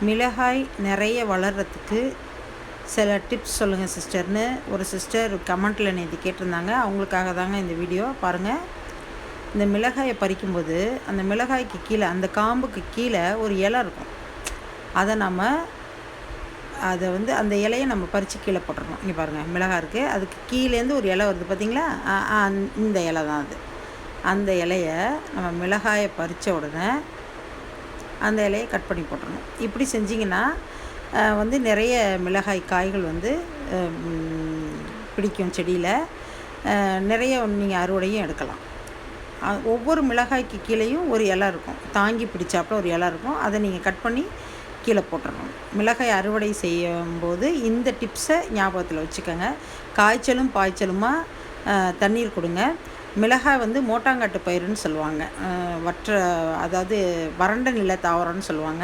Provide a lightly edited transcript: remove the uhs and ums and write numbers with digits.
மிளகாய் நிறைய வளர்கிறதுக்கு சில டிப்ஸ் சொல்லுங்கள் சிஸ்டர்னு ஒரு சிஸ்டர் கமெண்ட்டில் நேற்று கேட்டிருந்தாங்க. அவங்களுக்காக தாங்க இந்த வீடியோ பாருங்கள். இந்த மிளகாயை பறிக்கும்போது அந்த மிளகாய்க்கு கீழே அந்த காம்புக்கு கீழே ஒரு இலை இருக்கும். அதை அந்த இலையை நம்ம பறித்து கீழே போட்டுறணும். இங்கே பாருங்கள், மிளகாய் இருக்குது, அதுக்கு கீழேருந்து ஒரு இலை வருது பார்த்தீங்களா? இந்த இலை தான் அது. அந்த இலையை நம்ம மிளகாயை பறித்த உடனே அந்த இலையை கட் பண்ணி போட்டுறணும். இப்படி செஞ்சிங்கன்னா நிறைய மிளகாய் காய்கள் பிடிக்கும் செடியில். நிறைய நீங்கள் அறுவடையும் எடுக்கலாம். ஒவ்வொரு மிளகாய்க்கு கீழேயும் ஒரு இலை இருக்கும், தாங்கி பிடிச்சாப்புல ஒரு இலை இருக்கும். அதை நீங்கள் கட் பண்ணி கீழே போட்டுடணும். மிளகாய் அறுவடை செய்யும்போது இந்த டிப்ஸை ஞாபகத்தில் வச்சுக்கோங்க. காய்ச்சலும் பாய்ச்சலுமாக தண்ணீர் கொடுங்க. மிளகாய் மோட்டாங்காட்டு பயிருன்னு சொல்லுவாங்க. அதாவது வறண்ட நில தாவரம்னு சொல்லுவாங்க.